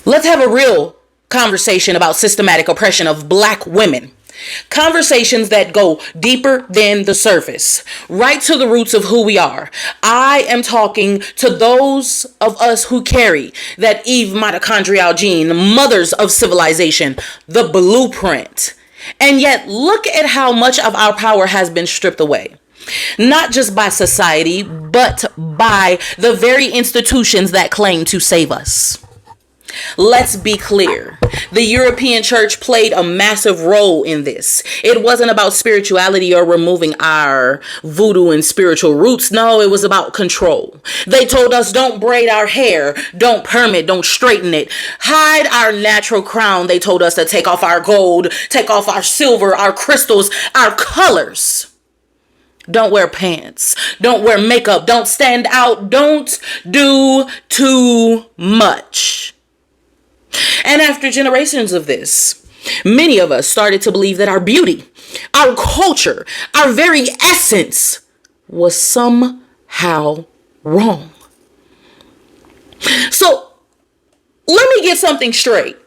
Let's have a real conversation about systematic oppression of black women. Conversations that go deeper than the surface, right to the roots of who we are. I am talking to those of us who carry that Eve mitochondrial gene, mothers of civilization, the blueprint. And yet, look at how much of our power has been stripped away. Not just by society, but by the very institutions that claim to save us. Let's be clear. The European church played a massive role in this. It wasn't about spirituality or removing our voodoo and spiritual roots. No, it was about control. They told us don't braid our hair, don't perm it, don't straighten it, hide our natural crown. They told us to take off our gold, take off our silver, our crystals, our colors. Don't wear pants. Don't wear makeup. Don't stand out. Don't do too much. And after generations of this, many of us started to believe that our beauty, our culture, our very essence was somehow wrong. So let me get something straight.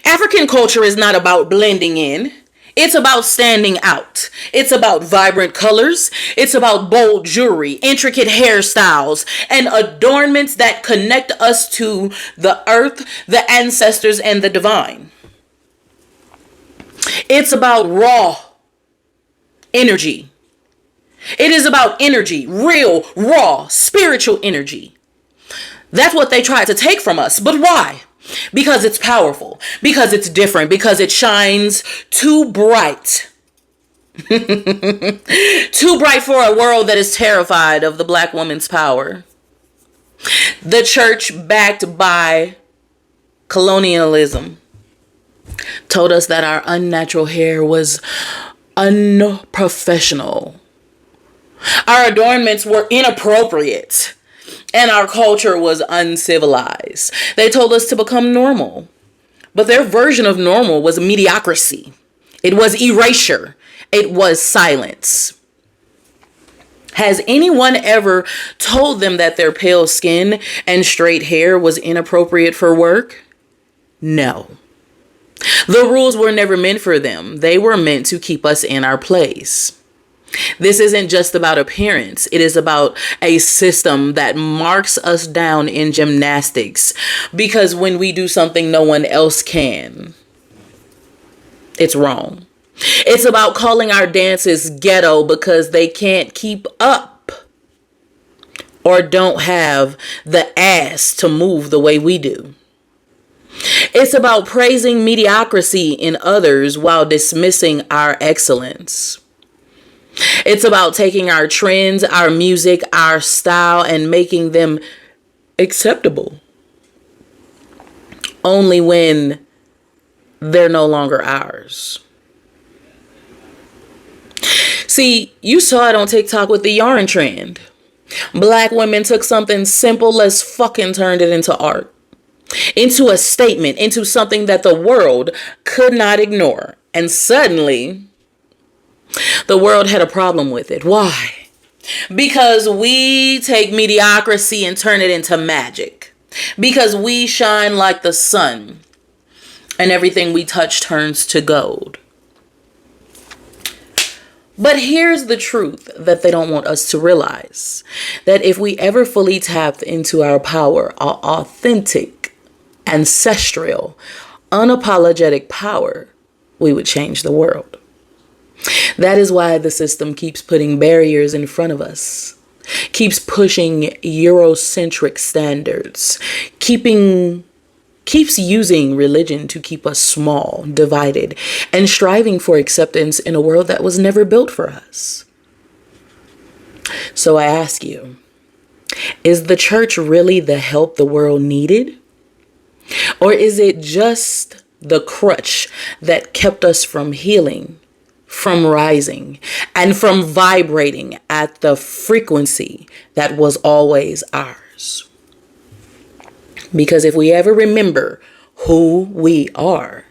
African culture is not about blending in. It's about standing out. It's about vibrant colors. It's about bold jewelry, intricate hairstyles, and adornments that connect us to the earth, the ancestors, and the divine. It's about raw energy. It is about energy, real, raw, spiritual energy. That's what they tried to take from us. But why? Because it's powerful, because it's different, because it shines too bright. Too bright for a world that is terrified of the black woman's power. The church, backed by colonialism, told us that our unnatural hair was unprofessional. Our adornments were inappropriate. And our culture was uncivilized. They told us to become normal. But their version of normal was mediocrity. It was erasure. It was silence. Has anyone ever told them that their pale skin and straight hair was inappropriate for work? No. The rules were never meant for them. They were meant to keep us in our place. This isn't just about appearance. It is about a system that marks us down in gymnastics because when we do something no one else can, it's wrong. It's about calling our dances ghetto because they can't keep up or don't have the ass to move the way we do. It's about praising mediocrity in others while dismissing our excellence. It's about taking our trends, our music, our style, and making them acceptable. Only when they're no longer ours. See, you saw it on TikTok with the yarn trend. Black women took something simple as fucking turned it into art. Into a statement, into something that the world could not ignore. And suddenly, the world had a problem with it. Why? Because we take mediocrity and turn it into magic. Because we shine like the sun and everything we touch turns to gold. But here's the truth that they don't want us to realize. That if we ever fully tapped into our power, our authentic, ancestral, unapologetic power, we would change the world. That is why the system keeps putting barriers in front of us, keeps pushing Eurocentric standards, keeps using religion to keep us small, divided, and striving for acceptance in a world that was never built for us. So I ask you, is the church really the help the world needed? Or is it just the crutch that kept us from healing, from rising, and from vibrating at the frequency that was always ours? Because if we ever remember who we are,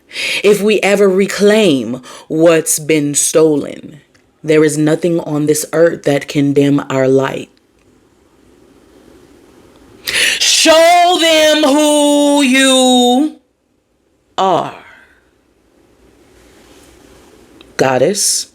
if we ever reclaim what's been stolen, there is nothing on this earth that can dim our light. Show them who you are. Goddess.